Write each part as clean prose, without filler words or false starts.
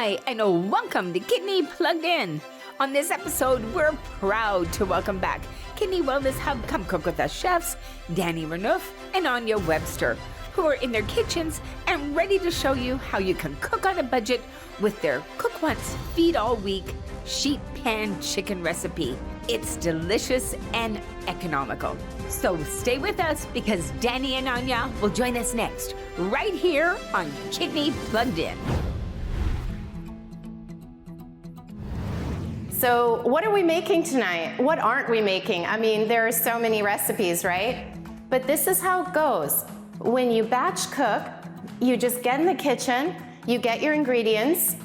Hi, and welcome to Kidney Plugged In. On this episode, we're proud to welcome back Kidney Wellness Hub Come Cook With Us chefs, Dani, Renouf, and Anja, Webster, who are in their kitchens and ready to show you how you can cook on a budget with their Cook Once, Feed All Week sheet pan chicken recipe. It's delicious and economical. So stay with us because Dani and Anja will join us next, right here on Kidney Plugged In. So what are we making tonight? What aren't we making? I mean, there are so many recipes, right? But this is how it goes. When you batch cook, you just get in the kitchen, you get your ingredients,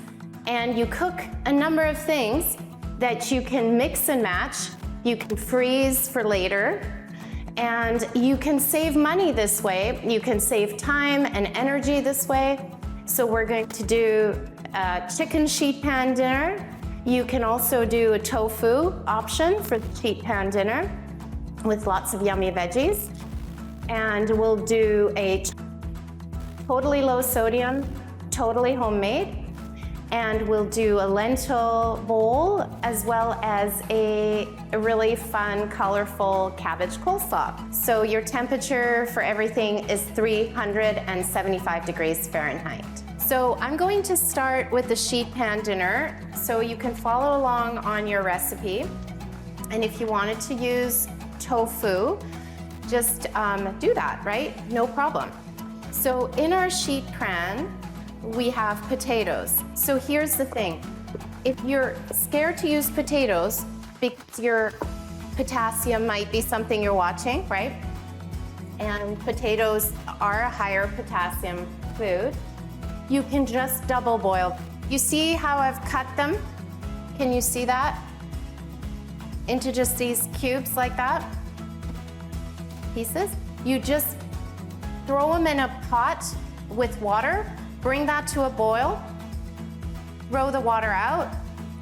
and you cook a number of things that you can mix and match. You can freeze for later, and you can save money this way. You can save time and energy this way. So we're going to do a chicken sheet pan dinner. You can also do a tofu option for the sheet pan dinner with lots of yummy veggies. And we'll do a totally low sodium, totally homemade. And we'll do a lentil bowl as well as a really fun, colorful cabbage coleslaw. So your temperature for everything is 375 degrees Fahrenheit. So I'm going to start with the sheet pan dinner, so you can follow along on your recipe. And if you wanted to use tofu, just do that, right? No problem. So in our sheet pan, we have potatoes. So here's the thing. If you're scared to use potatoes because your potassium might be something you're watching, right? And potatoes are a higher potassium food. You can just double boil. You see how I've cut them? Can you see that? Into just these cubes like that? Pieces. You just throw them in a pot with water, bring that to a boil, throw the water out,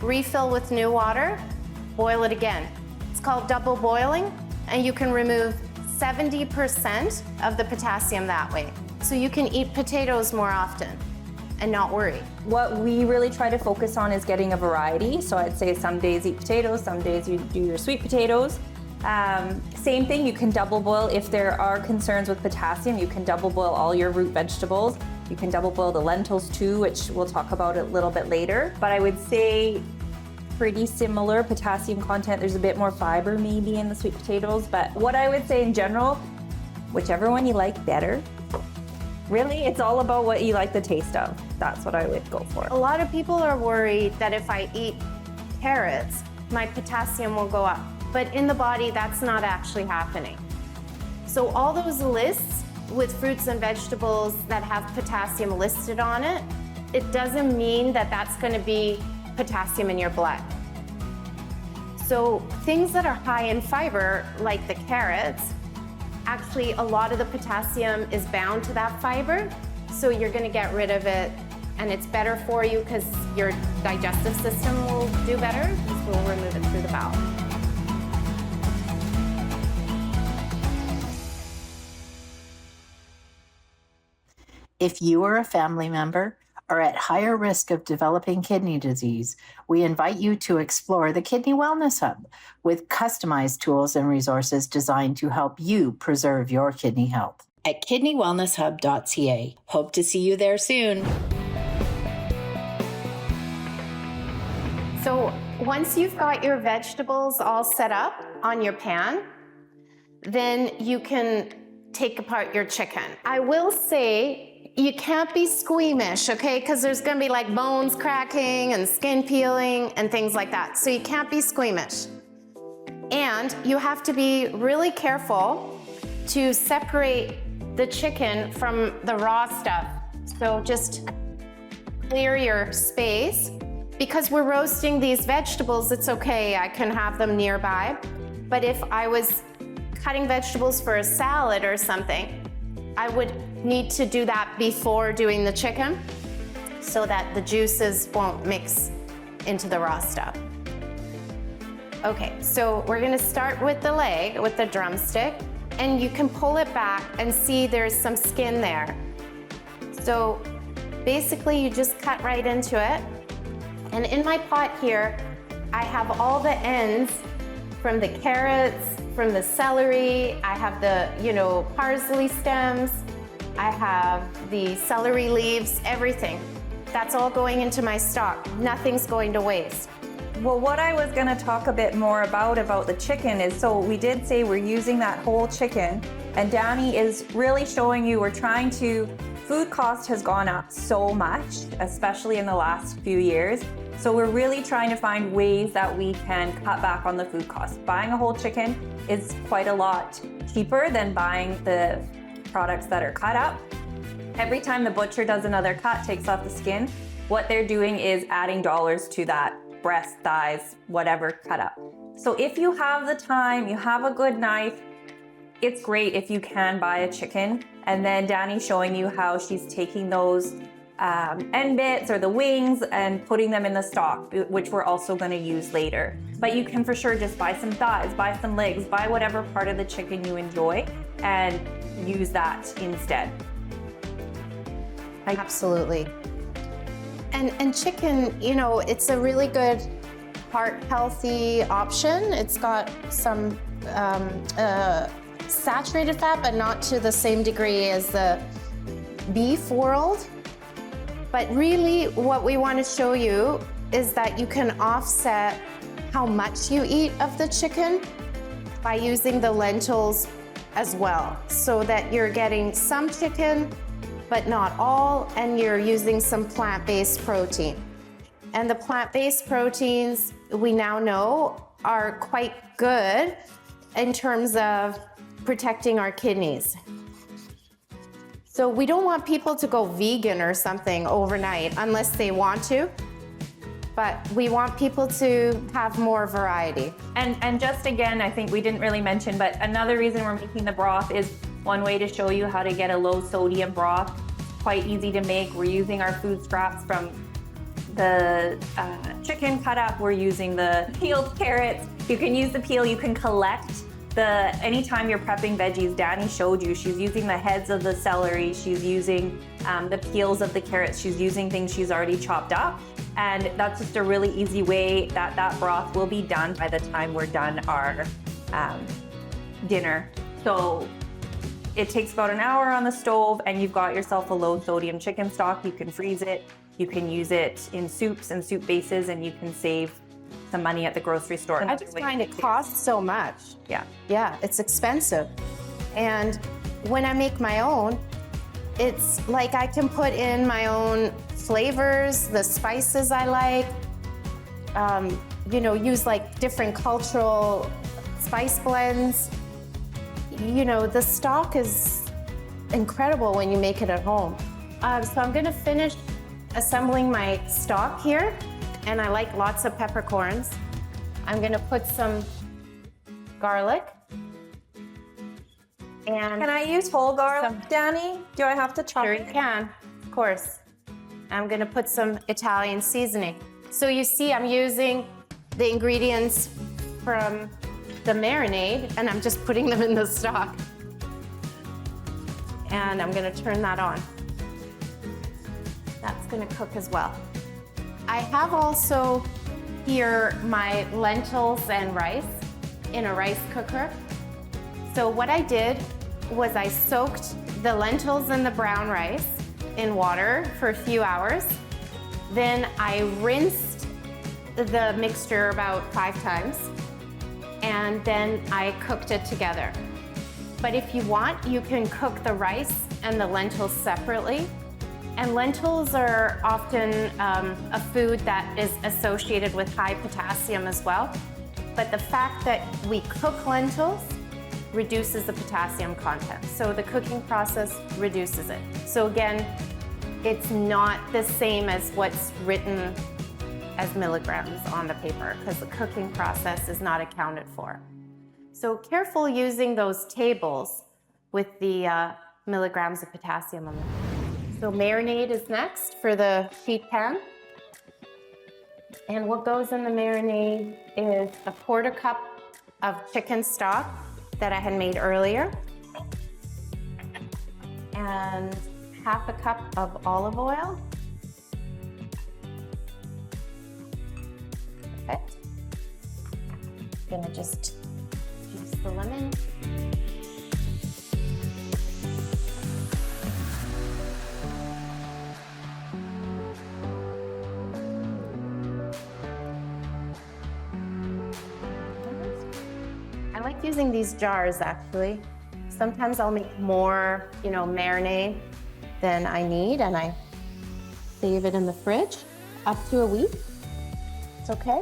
refill with new water, boil it again. It's called double boiling, and you can remove 70% of the potassium that way. So you can eat potatoes more often and not worry. What we really try to focus on is getting a variety. So I'd say some days eat potatoes, some days you do your sweet potatoes. Same thing, you can double boil if there are concerns with potassium. You can double boil all your root vegetables. You can double boil the lentils too, which we'll talk about a little bit later. But I would say pretty similar potassium content. There's a bit more fiber maybe in the sweet potatoes. But what I would say in general, whichever one you like better. Really, it's all about what you like the taste of. That's what I would go for. A lot of people are worried that if I eat carrots, my potassium will go up. But in the body, that's not actually happening. So all those lists with fruits and vegetables that have potassium listed on it, it doesn't mean that that's going to be potassium in your blood. So things that are high in fiber, like the carrots, actually a lot of the potassium is bound to that fiber, so you're going to get rid of it, and it's better for you because your digestive system will do better because we'll remove it through the bowel. If you or a family member are at higher risk of developing kidney disease, we invite you to explore the Kidney Wellness Hub with customized tools and resources designed to help you preserve your kidney health. At kidneywellnesshub.ca. Hope to see you there soon. So once you've got your vegetables all set up on your pan, then you can take apart your chicken. I will say, you can't be squeamish, okay? Because there's gonna be like bones cracking and skin peeling and things like that. So you can't be squeamish. And you have to be really careful to separate the chicken from the raw stuff. So just clear your space. Because we're roasting these vegetables, it's okay, I can have them nearby. But if I was cutting vegetables for a salad or something, I would need to do that before doing the chicken so that the juices won't mix into the raw stuff. Okay, so we're gonna start with the leg, with the drumstick, and you can pull it back and see there's some skin there. So basically you just cut right into it. And in my pot here, I have all the ends from the carrots, from the celery, I have the, parsley stems, I have the celery leaves, everything. That's all going into my stock. Nothing's going to waste. Well, what I was going to talk a bit more about the chicken is, so we did say we're using that whole chicken, and Dani is really showing you food cost has gone up so much, especially in the last few years. So we're really trying to find ways that we can cut back on the food cost. Buying a whole chicken is quite a lot cheaper than buying the products that are cut up. Every time the butcher does another cut, takes off the skin, what they're doing is adding dollars to that breast, thighs, whatever cut up. So if you have the time, you have a good knife, it's great if you can buy a chicken. And then Dani's showing you how she's taking those end bits or the wings and putting them in the stock, which we're also going to use later. But you can for sure just buy some thighs, buy some legs, buy whatever part of the chicken you enjoy and use that instead. Absolutely. And chicken, it's a really good heart-healthy option. It's got some saturated fat, but not to the same degree as the beef world. But really, what we want to show you is that you can offset how much you eat of the chicken by using the lentils as well, so that you're getting some chicken, but not all, and you're using some plant-based protein. And the plant-based proteins, we now know, are quite good in terms of protecting our kidneys. So we don't want people to go vegan or something overnight unless they want to, but we want people to have more variety. And just again, I think we didn't really mention, but another reason we're making the broth is one way to show you how to get a low sodium broth. Quite easy to make. We're using our food scraps from the chicken cut up. We're using the peeled carrots. You can use the peel, you can collect anytime you're prepping veggies. Dani showed you, she's using the heads of the celery, she's using the peels of the carrots, she's using things she's already chopped up. And that's just a really easy way that broth will be done by the time we're done our dinner. So it takes about an hour on the stove and you've got yourself a low sodium chicken stock. You can freeze it, you can use it in soups and soup bases, and you can save some money at the grocery store. I just find it costs so much. Yeah, it's expensive. And when I make my own, it's like I can put in my own flavors, the spices I like, use like different cultural spice blends. The stock is incredible when you make it at home. So I'm gonna finish assembling my stock here, and I like lots of peppercorns. I'm gonna put some garlic. And can I use whole garlic, Dani? Do I have to chop sure it? you can, of course. I'm gonna put some Italian seasoning. So you see I'm using the ingredients from the marinade, and I'm just putting them in the stock. And I'm gonna turn that on. That's gonna cook as well. I have also here my lentils and rice in a rice cooker. So what I did was I soaked the lentils and the brown rice in water for a few hours. Then I rinsed the mixture about 5 times, and then I cooked it together. But if you want, you can cook the rice and the lentils separately. And lentils are often a food that is associated with high potassium as well. But the fact that we cook lentils reduces the potassium content. So the cooking process reduces it. So again, it's not the same as what's written as milligrams on the paper, because the cooking process is not accounted for. So careful using those tables with the milligrams of potassium on them. So marinade is next for the sheet pan. And what goes in the marinade is a 1/4 cup of chicken stock that I had made earlier, and 1/2 cup of olive oil, Perfect. I'm gonna just juice the lemon. I like using these jars actually. Sometimes I'll make more, marinade than I need, and I save it in the fridge up to a week. It's okay.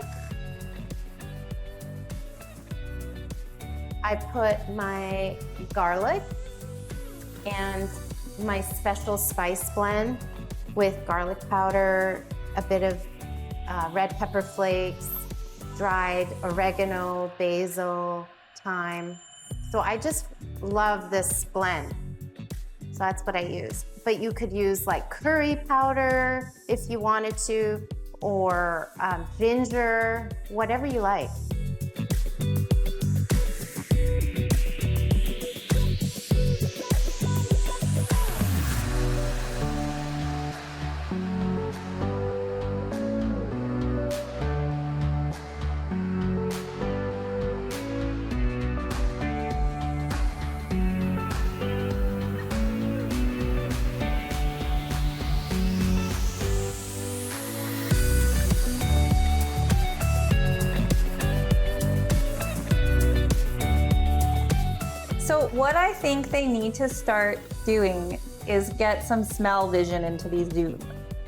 I put my garlic and my special spice blend with garlic powder, a bit of red pepper flakes, dried oregano, basil, thyme. So I just love this blend. So that's what I use. But you could use like curry powder if you wanted to, or ginger, whatever you like. So what I think they need to start doing is get some smell vision into these dudes.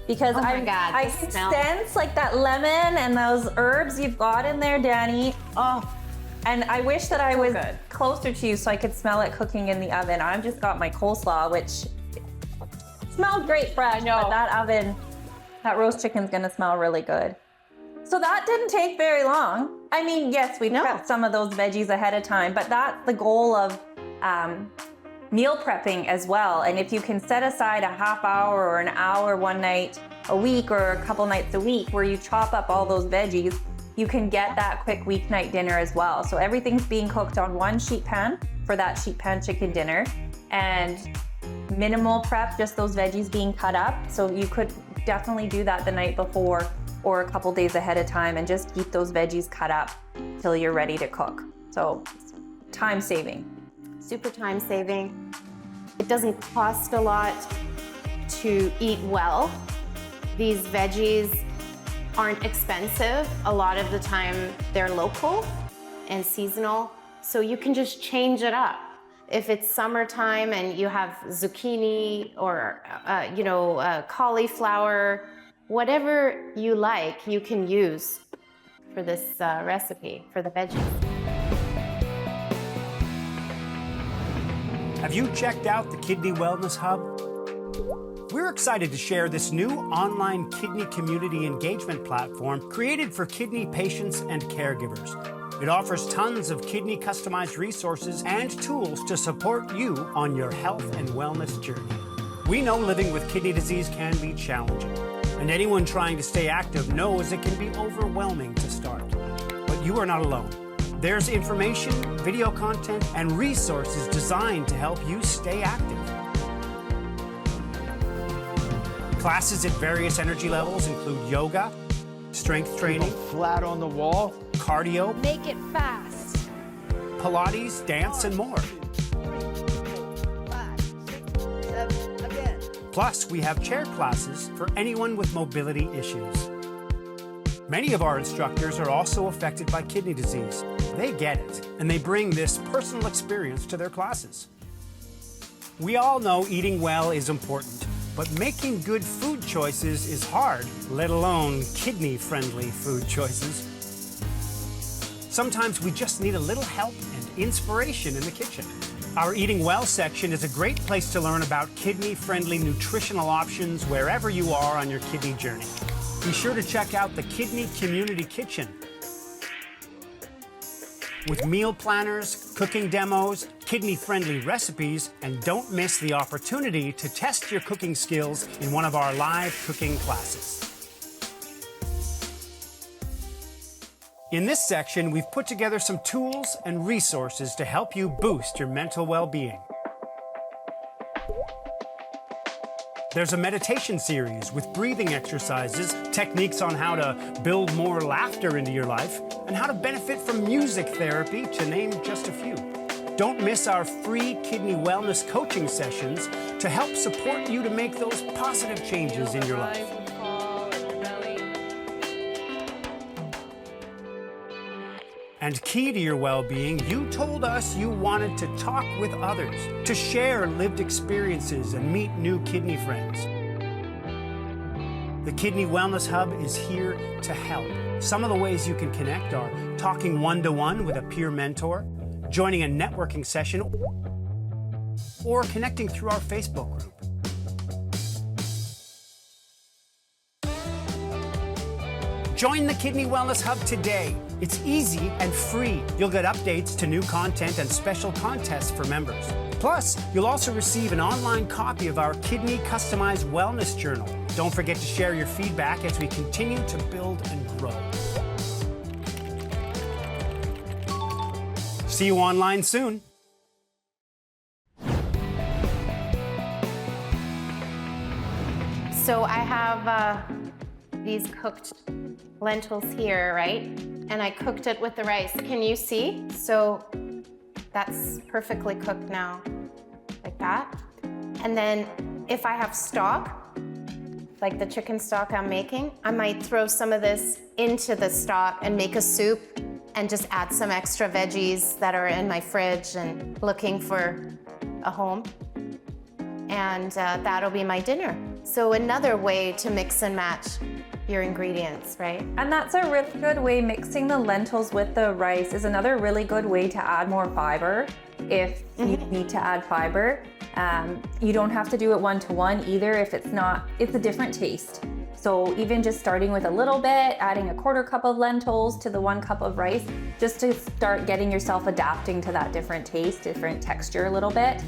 Because I can sense like that lemon and those herbs you've got in there, Dani. Oh, and I wish that I was closer to you so I could smell it cooking in the oven. I've just got my coleslaw, which smells great fresh, but that oven, that roast chicken's gonna smell really good. So that didn't take very long. I mean, yes, we prepped some of those veggies ahead of time, but that's the goal of meal prepping as well. And if you can set aside a half hour or an hour one night a week or a couple nights a week where you chop up all those veggies, you can get that quick weeknight dinner as well. So everything's being cooked on one sheet pan for that sheet pan chicken dinner, and minimal prep, just those veggies being cut up. So you could definitely do that the night before or a couple days ahead of time and just keep those veggies cut up till you're ready to cook. So time saving. Super time saving. It doesn't cost a lot to eat well. These veggies aren't expensive. A lot of the time they're local and seasonal, so you can just change it up. If it's summertime and you have zucchini or cauliflower, whatever you like, you can use for this recipe for the veggies. Have you checked out the Kidney Wellness Hub? We're excited to share this new online kidney community engagement platform created for kidney patients and caregivers. It offers tons of kidney customized resources and tools to support you on your health and wellness journey. We know living with kidney disease can be challenging, and anyone trying to stay active knows it can be overwhelming to start. But you are not alone. There's information, video content, and resources designed to help you stay active. Classes at various energy levels include yoga, strength training, flat on the wall, cardio, make it fast, Pilates, dance, and more. 5, 6, 7, again. Plus, we have chair classes for anyone with mobility issues. Many of our instructors are also affected by kidney disease. They get it, and they bring this personal experience to their classes. We all know eating well is important, but making good food choices is hard, let alone kidney-friendly food choices. Sometimes we just need a little help and inspiration in the kitchen. Our Eating Well section is a great place to learn about kidney-friendly nutritional options wherever you are on your kidney journey. Be sure to check out the Kidney Community Kitchen. With meal planners, cooking demos, kidney-friendly recipes, and don't miss the opportunity to test your cooking skills in one of our live cooking classes. In this section, we've put together some tools and resources to help you boost your mental well-being. There's a meditation series with breathing exercises, techniques on how to build more laughter into your life, and how to benefit from music therapy, to name just a few. Don't miss our free kidney wellness coaching sessions to help support you to make those positive changes in your life. And key to your well-being, you told us you wanted to talk with others, to share lived experiences and meet new kidney friends. The Kidney Wellness Hub is here to help. Some of the ways you can connect are talking one-to-one with a peer mentor, joining a networking session, or connecting through our Facebook group. Join the Kidney Wellness Hub today. It's easy and free. You'll get updates to new content and special contests for members. Plus, you'll also receive an online copy of our Kidney Customized Wellness Journal. Don't forget to share your feedback as we continue to build and grow. See you online soon. So I have these cooked lentils here, right? And I cooked it with the rice. Can you see? So that's perfectly cooked now, like that. And then if I have stock, like the chicken stock I'm making, I might throw some of this into the stock and make a soup and just add some extra veggies that are in my fridge and looking for a home. And that'll be my dinner. So another way to mix and match your ingredients, right? And that's a really good way. Mixing the lentils with the rice is another really good way to add more fiber if you need to add fiber. You don't have to do it one-to-one either if it's not, it's a different taste. So even just starting with a little bit, adding a 1/4 cup of lentils to the 1 cup of rice, just to start getting yourself adapting to that different taste, different texture a little bit,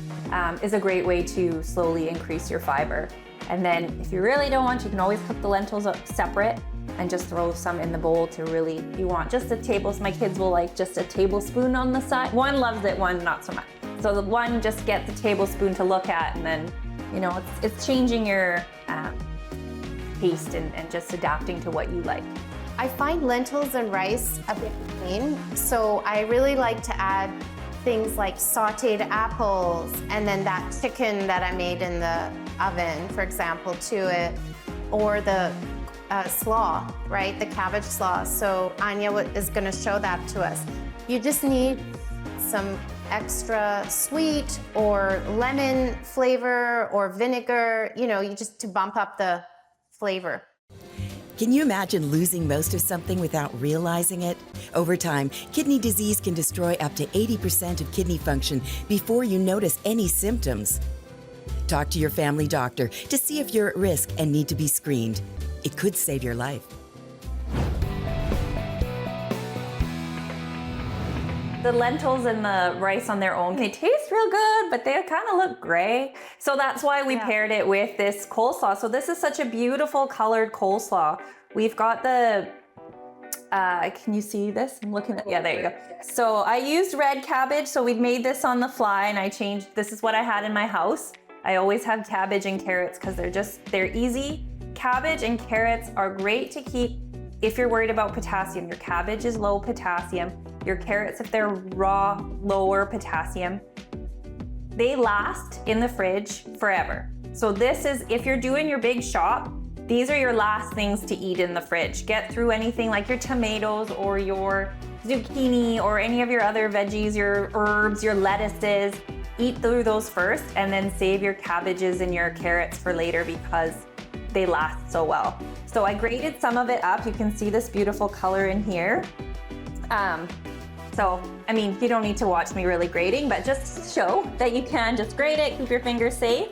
is a great way to slowly increase your fiber. And then if you really don't want, you can always cook the lentils up separate and just throw some in the bowl to really, you want just a tablespoon. My kids will like just a tablespoon on the side. One loves it, one not so much. So the one just gets a tablespoon to look at, and then, you know, it's changing your taste and just adapting to what you like. I find lentils and rice a bit plain, so I really like to add things like sauteed apples and then that chicken that I made in the oven, for example, to it, or the slaw, right? The cabbage slaw. So Anja is going to show that to us. You just need some extra sweet or lemon flavor or vinegar, you know, you just to bump up the flavor. Can you imagine losing most of something without realizing it? Over time, kidney disease can destroy up to 80% of kidney function before you notice any symptoms. Talk to your family doctor to see if you're at risk and need to be screened. It could save your life. The lentils and the rice on their own, they taste real good, but they kind of look gray. So that's why we paired it with this coleslaw. So this is such a beautiful colored coleslaw. We've got the, can you see this? I'm looking at, yeah, there you go. So I used red cabbage. So we'd made this on the fly and I changed, this is what I had in my house. I always have cabbage and carrots because they're easy. Cabbage and carrots are great to keep if you're worried about potassium. Your cabbage is low potassium. Your carrots, if they're raw, lower potassium, they last in the fridge forever. So this is, if you're doing your big shop, these are your last things to eat in the fridge. Get through anything like your tomatoes or your zucchini or any of your other veggies, your herbs, your lettuces. Eat through those first and then save your cabbages and your carrots for later because they last so well. So I grated some of it up. You can see this beautiful color in here. So, I mean, you don't need to watch me really grating, but just show that you can just grate it, keep your fingers safe.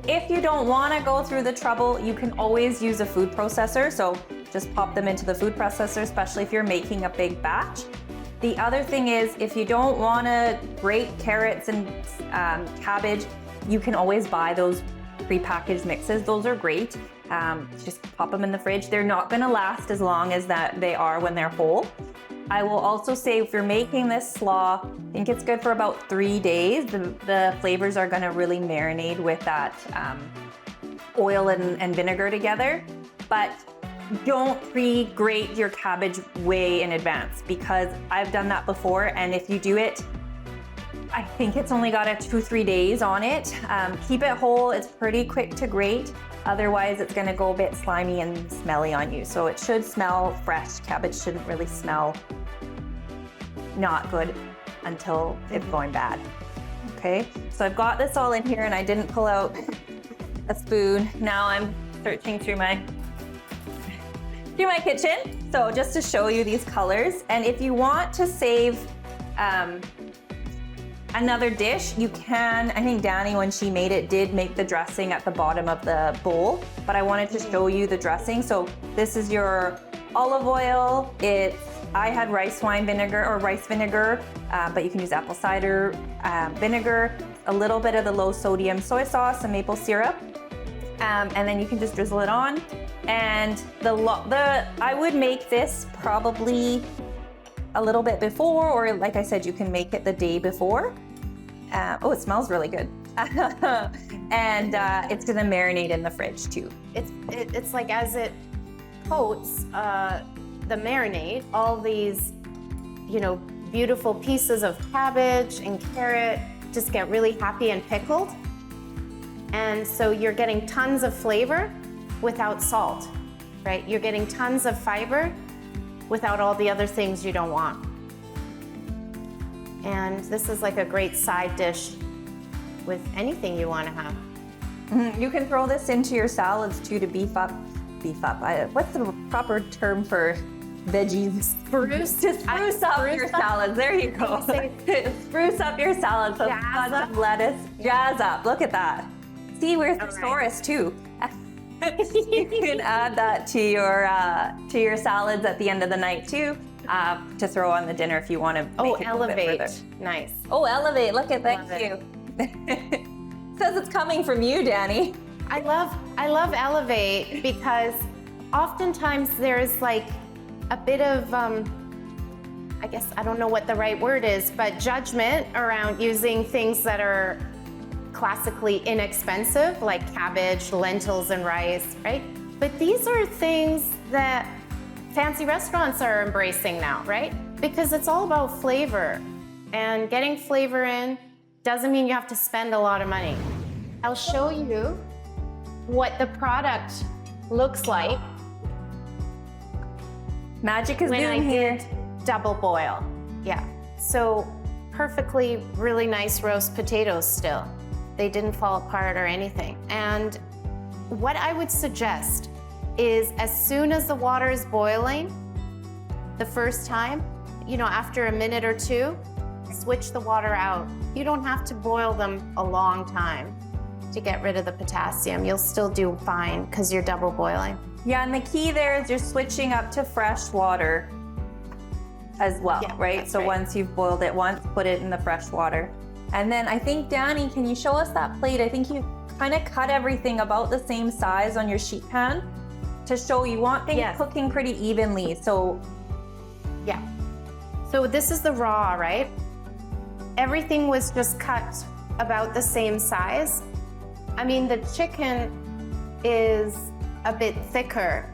If you don't want to go through the trouble, you can always use a food processor. So just pop them into the food processor, especially if you're making a big batch. The other thing is, if you don't want to grate carrots and cabbage, you can always buy those prepackaged mixes. Those are great. Just pop them in the fridge. They're not going to last as long as that they are when they're whole. I will also say if you're making this slaw, I think it's good for about 3 days. The flavors are going to really marinate with that oil and vinegar together, but don't pre-grate your cabbage way in advance, because I've done that before, and if you do it, I think it's only got a 2-3 days on it. Keep it whole, it's pretty quick to grate. Otherwise, it's gonna go a bit slimy and smelly on you. So it should smell fresh. Cabbage shouldn't really smell not good until it's going bad. Okay, so I've got this all in here and I didn't pull out a spoon. Now I'm searching through my kitchen. So just to show you these colors, and if you want to save another dish, you can. I think Dani, when she made it, did make the dressing at the bottom of the bowl, but I wanted to show you the dressing. So this is your olive oil. I had rice wine vinegar or rice vinegar, but you can use apple cider vinegar, a little bit of the low sodium soy sauce and maple syrup, and then you can just drizzle it on. And I would make this probably a little bit before, or like I said, you can make it the day before. Oh, it smells really good. And it's gonna marinate in the fridge too. It's like as it coats the marinade, all these, beautiful pieces of cabbage and carrot just get really happy and pickled. And so you're getting tons of flavor without salt, right? You're getting tons of fiber without all the other things you don't want. And this is like a great side dish with anything you want to have. You can throw this into your salads too to beef up. What's the proper term for veggies? Spruce up your salads. There you go. Spruce up your salads. So lots of lettuce. Jazz up. Look at that. See, we're thesaurus too. You can add that to your salads at the end of the night too, to throw on the dinner if you want to make it elevate. a bit further. Nice. Oh, elevate. Look at thank you. Says it's coming from you, Dani. I love elevate because oftentimes there's like a bit of I guess I don't know what the right word is, but judgment around using things that are classically inexpensive, like cabbage, lentils, and rice, right? But these are things that fancy restaurants are embracing now, right? Because it's all about flavor, and getting flavor in doesn't mean you have to spend a lot of money. I'll show you what the product looks like. Magic is when I doing here. did double boil. Yeah, so perfectly, really nice roast potatoes still. They didn't fall apart or anything. And what I would suggest is as soon as the water is boiling, the first time, after a minute or two, switch the water out. You don't have to boil them a long time to get rid of the potassium. You'll still do fine because you're double boiling. Yeah, and the key there is you're switching up to fresh water as well, Yeah, right? So right. once you've boiled it once, put it in the fresh water. And then I think, Dani, can you show us that plate? I think you kind of cut everything about the same size on your sheet pan to show you want things cooking pretty evenly. So yeah. So this is the raw, right? Everything was just cut about the same size. I mean, the chicken is a bit thicker.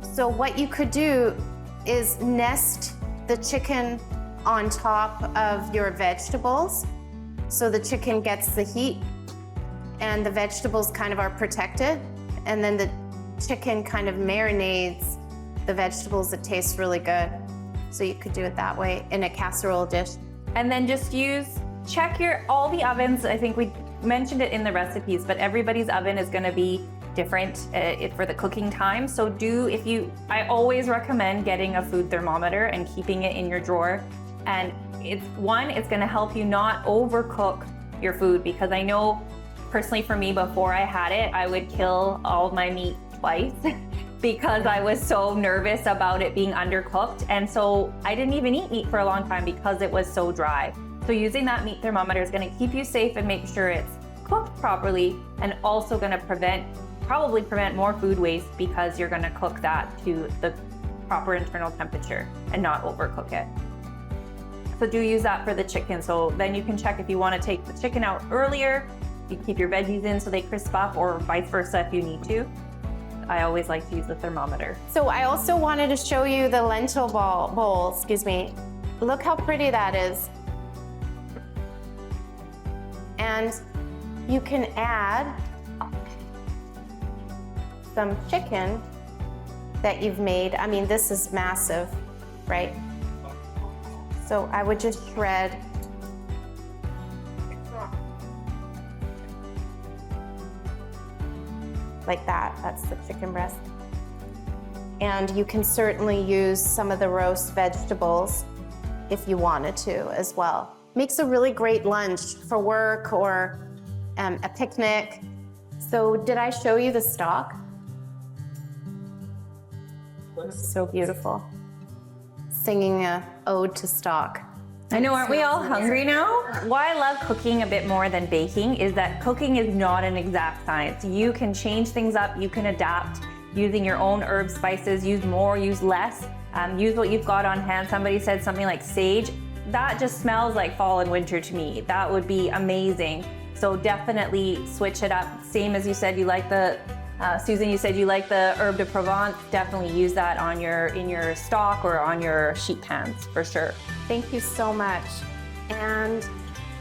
So what you could do is nest the chicken on top of your vegetables. So the chicken gets the heat and the vegetables kind of are protected. And then the chicken kind of marinades the vegetables. It tastes really good. So you could do it that way in a casserole dish. And then just check all the ovens. I think we mentioned it in the recipes, but everybody's oven is gonna be different for the cooking time. So I always recommend getting a food thermometer and keeping it in your drawer. And it's gonna help you not overcook your food, because I know personally for me, before I had it, I would kill all my meat twice because I was so nervous about it being undercooked. And so I didn't even eat meat for a long time because it was so dry. So using that meat thermometer is gonna keep you safe and make sure it's cooked properly, and also gonna probably prevent more food waste because you're gonna cook that to the proper internal temperature and not overcook it. So do use that for the chicken. So then you can check if you wanna take the chicken out earlier, You keep your veggies in so they crisp up, or vice versa if you need to. I always like to use the thermometer. So I also wanted to show you the lentil bowl, excuse me. Look how pretty that is. And you can add some chicken that you've made. I mean, this is massive, right? So I would just shred like that. That's the chicken breast. And you can certainly use some of the roast vegetables if you wanted to as well. Makes a really great lunch for work or a picnic. So did I show you the stock? So beautiful. Singing an ode to stock. I know, aren't we all hungry now? Why I love cooking a bit more than baking is that cooking is not an exact science. You can change things up, you can adapt using your own herbs, spices, use more, use less, use what you've got on hand. Somebody said something like sage. That just smells like fall and winter to me. That would be amazing. So definitely switch it up. Same as you said, you like the, Susan, you said you like the herb de Provence. Definitely use that on in your stock or on your sheet pans for sure. Thank you so much. And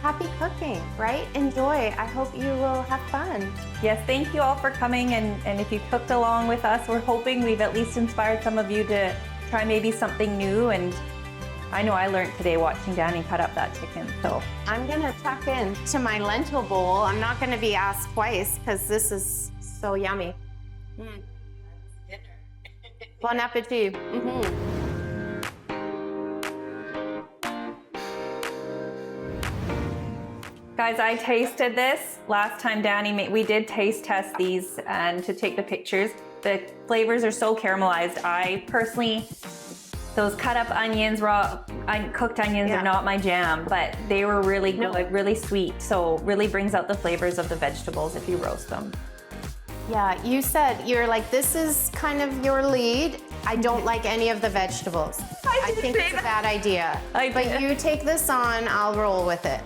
happy cooking, right? Enjoy. I hope you will have fun. Yes, thank you all for coming. And if you cooked along with us, we're hoping we've at least inspired some of you to try maybe something new. And I know I learned today watching Dani cut up that chicken, so. I'm gonna tuck in to my lentil bowl. I'm not gonna be asked twice because this is so yummy. Bon appetit. Guys, I tasted this last time Dani made, we did taste test these and to take the pictures. The flavors are so caramelized. I personally, those cut up onions, raw cooked onions are not my jam, but they were really good, really sweet. So really brings out the flavors of the vegetables if you roast them. Yeah, you said, you're like, this is kind of your lead. I don't like any of the vegetables. I think it's a bad idea. But you take this on, I'll roll with it.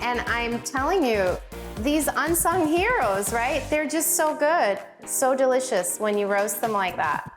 And I'm telling you, these unsung heroes, right? They're just so good, so delicious when you roast them like that.